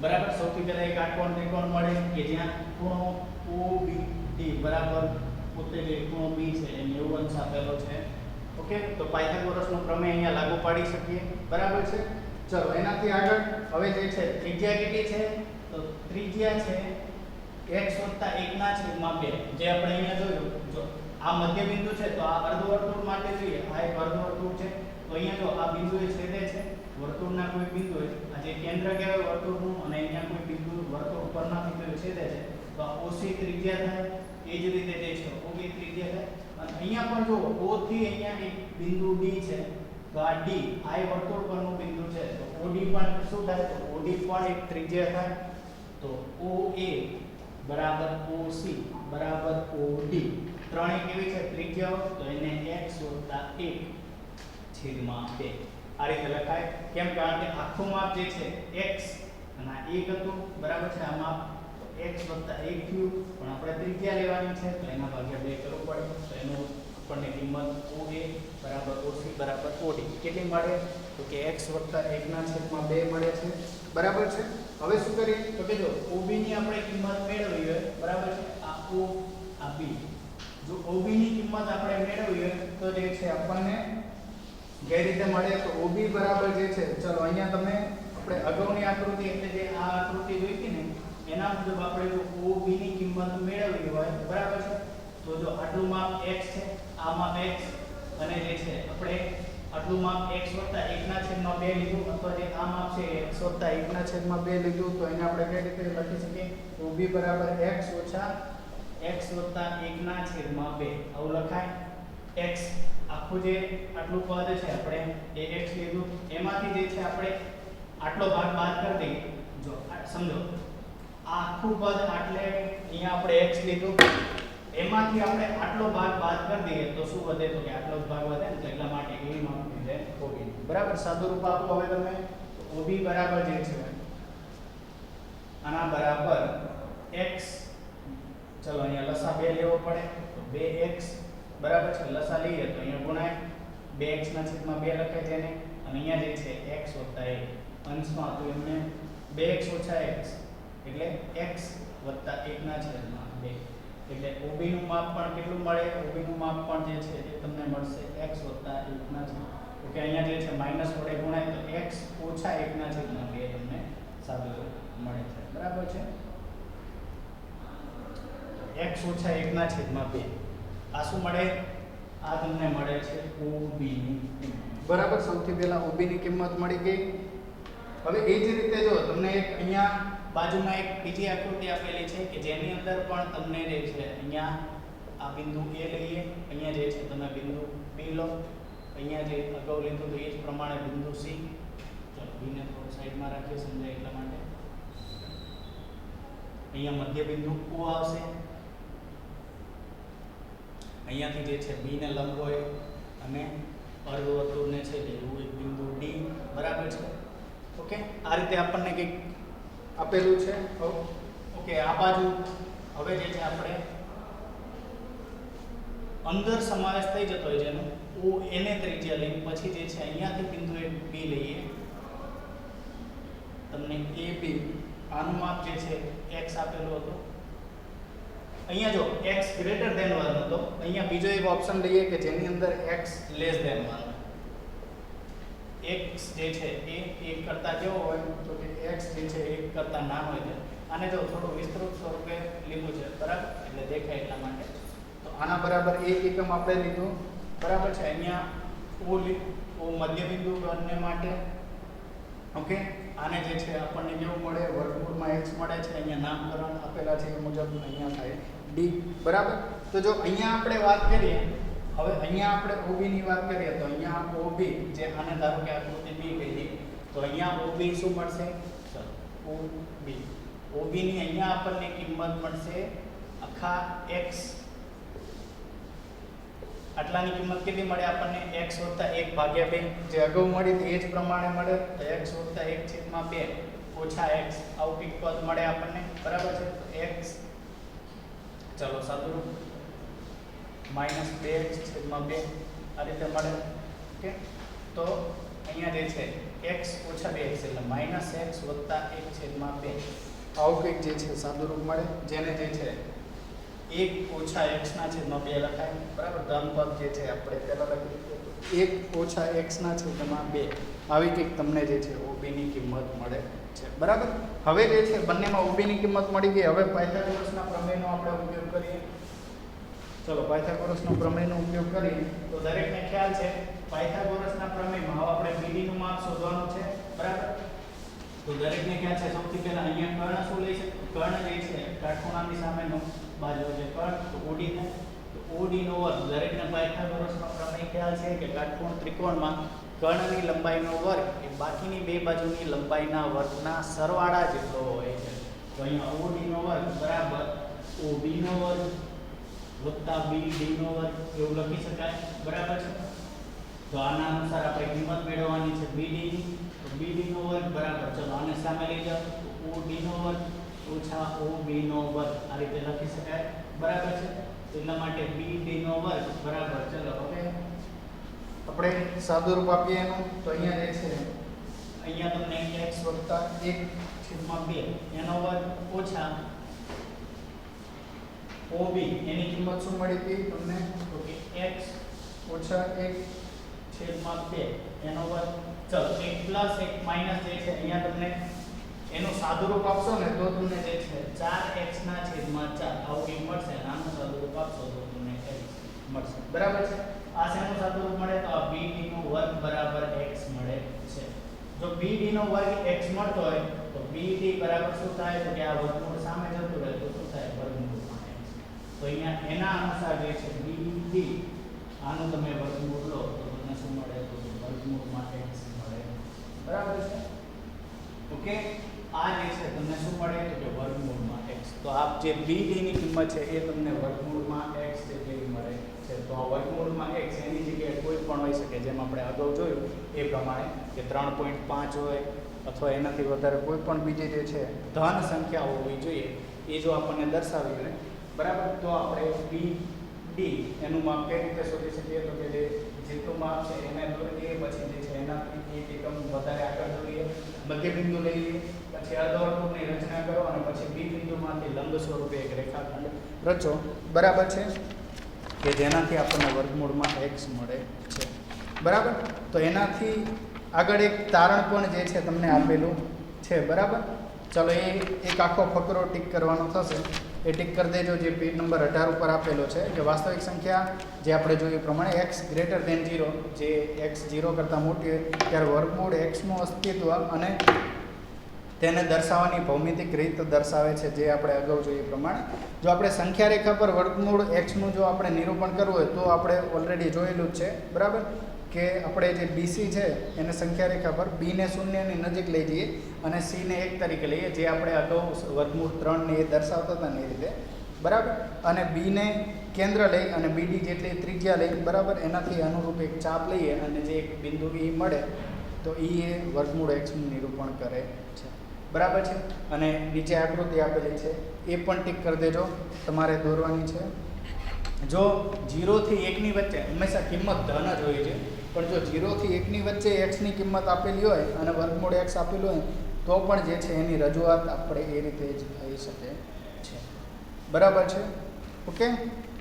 બરાબર. સૌથી પહેલા એક કાટકોણ ત્રિકોણ મળે કે જ્યાં ખૂણો OBD બરાબર પોતે જે ખૂણો b છે એ 90 અંશ આપેલો છે. ઓકે, તો પાયથાગોરસનો પ્રમેય અહીંયા લાગુ પાડી શકીએ, બરાબર છે. ચલો એનાથી આગળ હવે જે છે ત્રિજ્યા કેટલી છે તો ત્રિજ્યા છે x + 1/2, જે આપણે અહીંયા જોયું. જો આ મધ્ય બિંદુ છે તો આ અર્ધવર્તુળ માટે જોઈએ, આ એક અર્ધવર્તુળ છે તો અહીંયા જો આ બિંદુએ છેદે છે વર્તુળના કોઈ બિંદુએ, આ જે કેન્દ્ર કહેવાય વર્તુળનું અને અહીંયા કોઈ બિંદુ વર્તુળ પરનાથી કોઈ છેદે છે તો આ OC ત્રિજ્યા થાય. એ જ રીતે જે છે OB ત્રિજ્યા થાય. અને અહીંયા પણ જો O થી અહીંયા એક બિંદુ D છે તો આ D આ વર્તુળ પરનું બિંદુ છે તો OD પણ શું થાય તો OD પણ એક ત્રિજ્યા થાય. તો OA બરાબર OC બરાબર OD ત્રણેય કેવી છે ત્રિજ્યાઓ, તો એને x + 1/2 આ રીતે લખાય. કેમ? કારણ કે આખું માપ જે છે x અને આ 1 હતું, બરાબર છે. આ માપ x + 1 થયું પણ આપણે ત્રિજ્યા લેવાની છે તો એના ભાગ્યા 2 કરવું પડે. તો એનું આપણને કિંમત OA બરાબર OC બરાબર OD કેટલી મળે તો કે x + 1/2 મળે છે, બરાબર છે. હવે શું કરીએ તો કે જો OB ની આપણે કિંમત મેળવવી હોય, બરાબર છે. આ O આ B, જો OB ની કિંમત આપણે મેળવવી હોય તો જે છે આપણને કઈ રીતે મળે તો OB બરાબર જે છે, ચલો અહીંયા તમે આપણે અગાઉની આકૃતિ એટલે જે આ આકૃતિ જોઈ હતી ને એના મુજબ આપણે જો OB ની કિંમત મેળવવી હોય, બરાબર છે. તો જો આટલું માપ x છે, આ માપ x અને જે છે આપણે આટલું માપ x + 1/2 લીધું અથવા જે આ માપ છે x + 1/2 લીધું તો એને આપણે કઈ રીતે લખી શકીએ OB બરાબર x + 1/2 આવું લખાય. x આખું જે આટલું પદ છે આપણે એ x લીધું, એમાંથી જે છે આપણે આટલો ભાગ બાદ કરી દઈએ. જો સમજો આ આખું પદ એટલે અહીંયા આપણે x લીધું, એમાંથી આપણે આટલો ભાગ બાદ કરી દઈએ તો શું વધે તો કે આટલો જ ભાગ વધે ને, એટલા માટે એ નો લીધે OB બરાબર. સાદું રૂપ આપો હવે તમે OB બરાબર જે છે આના બરાબર x, ચલો અહીંયા લસા 2 લેવો પડે તો 2x બરાબર છે. લસા લઈએ તો અહીંયા ગુણાય 2x/2 લખાય છે એને, અને અહીંયા જે છે x + 1 અંશમાં તો એમને 2x - x એટલે x + 1/2 એટલે OB નું માપ પણ કેટલું મળે? OB નું માપ પણ જે છે એ તમને મળશે x + 1/2. ઓકે, અહીંયા જે છે માઈનસ વડે ગુણાય તો x - 1/2 તમને સાદું મળે છે, બરાબર છે. x - 1/2 આ શું મળે? આ તમને મળે છે OB ની કિંમત, બરાબર. સૌથી પહેલા OB ની કિંમત મળી ગઈ. હવે એ જ રીતે જો તમને એક અહીંયા બાજુમાં એક બીજી આકૃતિ આપેલી છે કે જેની અંદર પણ તમને જે છે અહીંયા આ બિંદુ A લઈએ, અહીંયા જે છે તમે બિંદુ B લો, અહીંયા જે અગાઉ લીધું તો એ જ પ્રમાણે બિંદુ C, ચલો B ને થોડું સાઈડમાં રાખીએ સમજાય એટલા માટે. અહીંયા મધ્ય બિંદુ O આવશે, અહીંયાથી જે છે B ને લંબ હોય અને અર્ધવર્તુળને છે તે એવું એક બિંદુ D, બરાબર છે. ઓકે, આ રીતે આપણને કંઈક આપેલું છે. ઓકે, આ બાજુ હવે જે છે આપણે અંદર સમાવેશ થઈ જતો હોય જેનો O એને ત્રિજ્યા લઈને પછી જે છે અહીંયાથી બિંદુ એક B લઈએ, તમને AB આનું માપ જે છે x આપેલું હતું. અહીંયા જો x > 1 હતો, અહીંયા બીજો એક ઓપ્શન લઈએ કે જેની અંદર x < 1. x જે છે એ 1 કરતા કેવો હોય તો કે x જે છે 1 કરતા નાનો હોય છે. આને જો થોડું વિસ્તૃત સ્વરૂપે લીધું છે, બરાબર, એટલે દેખાય એટલા માટે. તો આના બરાબર 1 એકમ આપણે લીધું, બરાબર છે. અહીંયા O મધ્ય બિંદુ બંને માટે. ઓકે, આને જે છે આપણને કેવું મળે વર્ગમૂળમાં x મળે છે અહીંયા નામકરણ આપેલા છે એ મુજબ અહીંયા થાય d બરાબર તો જો અહીંયા આપણે વાત કરીએ હવે અહીંયા આપણે OB ની વાત કરીએ તો અહીંયા OB જે આને ધારો કે આકૃતિ B કહીએ તો અહીંયા OB શું મળશે OB ની અહીંયા આપણને કિંમત મળશે આખા x આટલાની કિંમત કેટલી મળે આપણને x + 1/2 જે અગાઉ મળી હતી એ જ પ્રમાણે મળે તો x + 1/2 ઓછા x આવું કંઈક પદ મળે આપણને બરાબર છે તો x ચલો સાદુરૂપ -2x/2 આ રીતે મળે ઓકે તો અહીંયા જે છે x - 2x એટલે -x + 1/2 આવું કંઈક જે છે સાદુરૂપ મળે જેને જે છે 1 - x/2 લખાય બરાબર ધન પદ જે છે આપણે પહેલા લખ્યું 1 - x/2 આવી કંઈક તમને જે છે OB ની કિંમત મળે છે બરાબર હવે જે છે બંનેમાં OB ની કિંમત મળી ગઈ હવે પાયથાગોરસના પ્રમેયનો આપણે ઉપયોગ કરીએ ચલો પાયથાગોરસનો પ્રમેયનો ઉપયોગ કરીએ તો દરેકને ખ્યાલ છે પાયથાગોરસના પ્રમેયમાં હવે આપણે BD નું માપ શોધવાનું છે બરાબર તો દરેકને ખ્યાલ છે સૌથી પહેલા અહીંયા કર્ણ શું લઈ છે કર્ણ જે છે કાટખૂણાની સામેનો બાજુ જે કર્ણ તો OD થાય તો OD નો વર્ગ દરેકને પાયથાગોરસનો પ્રમેય ખ્યાલ છે કે કાટખૂણ ત્રિકોણમાં કર્ણની લંબાઈનો વર્ગ એ બાકીની બે બાજુની લંબાઈના વર્ગના સરવાળા જેટલો હોય છે તો અહીંયા OD નો વર્ગ બરાબર OB નો વર્ગ વત્તા BD નો વર્ગ એવું લખી શકાય બરાબર છે તો આના અનુસાર આપણે કિંમત મેળવવાની છે BD ની તો BD નો વર્ગ બરાબર ચલો આને સામે લઈ જાઓ OD નો વર્ગ ઓછા OB નો વર્ગ આ રીતે લખી શકાય બરાબર છે એટલા માટે BD નો વર્ગ બરાબર ચલો હવે આપણે સાદુરૂપ આપીએ એનું તો અહીંયા જે છે અહીંયા તમને x + 1/2 એનો વર્ગ ઓછા OB એની કિંમત શું મળી હતી તમને તો કે x - 1/2 એનો વર્ગ ચલો 1 + 1 - જે છે અહીંયા તમને એનું સાદુરૂપ આપશો ને તો તમને જે છે 4x/4 આવું કંઈક મળશે આનું સાદુરૂપ આપશો તો તમને x મળશે બરાબર છે આ શેનું સાદુરૂપ મળે તો આ BD નો વર્ગ બરાબર x મળે છે જો BD નો વર્ગ x મળતો હોય તો BD બરાબર શું થાય તો કે આ વર્ગમૂળ સામે જતું રહે તો શું થાય વર્ગમૂળમાં x તો અહીંયા એના અનુસાર જે છે BD આનું તમે વર્ગમૂળ લો તો તમને શું મળે તો વર્ગમૂળમાં x મળે બરાબર છે ઓકે આ જે છે તમને શું મળે તો કે વર્ગમૂળમાં x તો આપ જે BD ની કિંમત છે એ તમને વર્ગમૂળમાં x જેટલી મળે છે તો આ વર્ગમૂળમાં x એની જગ્યાએ કોઈ પણ હોઈ શકે જેમ આપણે અગાઉ જોયું એ પ્રમાણે કે 3.5 હોય અથવા એનાથી વધારે કોઈ પણ બીજી જે છે ધન સંખ્યા હોવી જોઈએ એ જો આપણને દર્શાવી હોય બરાબર તો આપણે BD એનું માપ કઈ રીતે શોધી શકીએ તો કે જે જેટલું માપ છે એને દોરી દઈએ પછી જે છે એનાથી એક એકમ વધારે આગળ દોરીએ મધ્ય બિંદુ લઈ લઈએ પછી અર્ધવર્તુળની રચના કરો અને પછી B બિંદુમાંથી લંબ સ્વરૂપે એક રેખાખંડ રચો બરાબર છે કે જેનાથી આપણને વર્ગમૂળમાં x મળે છે બરાબર તો એનાથી આગળ એક તારણ પણ જે છે તમને આપેલું છે બરાબર ચલો એ એક આખો ફકરો ટીક કરવાનો થશે એ ટીક કરી દેજો જે પેજ નંબર 18 ઉપર આપેલો છે કે વાસ્તવિક સંખ્યા જે આપણે જોયું પ્રમાણે x > 0 જે x 0 કરતાં મોટી હોય ત્યારે વર્ગમૂળ x નું અસ્તિત્વ અને તેને દર્શાવવાની ભૌમિતિક રીત દર્શાવે છે જે આપણે અગાઉ જોઈએ પ્રમાણે જો આપણે સંખ્યા રેખા પર વર્ગમૂળ x નું જો આપણે નિરૂપણ કરવું હોય તો આપણે ઓલરેડી જોયેલું જ છે બરાબર કે આપણે જે BC છે એને સંખ્યા રેખા પર B ને 0 ની નજીક લઈ જઈએ અને C ને 1 તરીકે લઈએ જે આપણે અગાઉ વર્ગમૂળ 3 ને એ દર્શાવતા હતા ને એ રીતે બરાબર અને B ને કેન્દ્ર લઈ અને BD જેટલી ત્રિજ્યા લઈ બરાબર એનાથી અનુરૂપ એક ચાપ લઈએ અને જે એક બિંદુ E મળે તો E એ વર્ગમૂળ x નું નિરૂપણ કરે છે બરાબર છે અને નીચે આકૃતિ આપેલી છે એ પણ ટીક કરી દેજો તમારે દોરવાની છે જો 0 થી 1 ની વચ્ચે હંમેશા કિંમત ધન જ હોય છે પણ જો 0 થી 1 ની વચ્ચે x ની કિંમત આપેલી હોય અને વર્ગમૂળ x આપેલું હોય તો પણ જે છે એની રજૂઆત આપણે એ રીતે જ થઈ શકે છે બરાબર છે ઓકે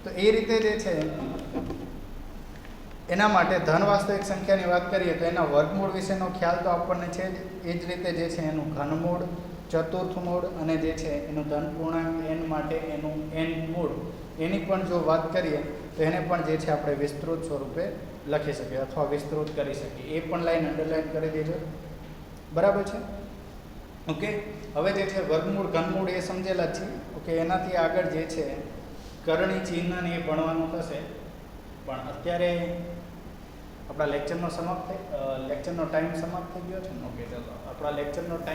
તો એ રીતે જે છે એના માટે ધન વાસ્તવિક સંખ્યાની વાત કરીએ તો એના વર્ગમૂળ વિશેનો ખ્યાલ તો આપણને છે જ એ જ રીતે જે છે એનું ઘનમૂળ ચતુર્થ મૂળ અને જે છે એનું ધન પૂર્ણાંક n માટે એનું n મૂળ એની પણ જો વાત કરીએ તો એને પણ જે છે આપણે વિસ્તૃત સ્વરૂપે લખી શકીએ અથવા વિસ્તૃત કરી શકીએ એ પણ લાઈન અંડરલાઈન કરી દેજો બરાબર છે ઓકે, હવે જે છે વર્ગમૂળ ઘનમૂળ એ સમજેલા જ છે. ઓકે, એનાથી આગળ જે છે કરણી ચિહ્ન ને એ ભણવાનું થશે. પણ અત્યારે આપણા લેક્ચરનો ટાઈમ સમાપ્ત થઈ ગયો છે ને. ઓકે, ચાલો આપણા લેક્ચરનો ટાઈમ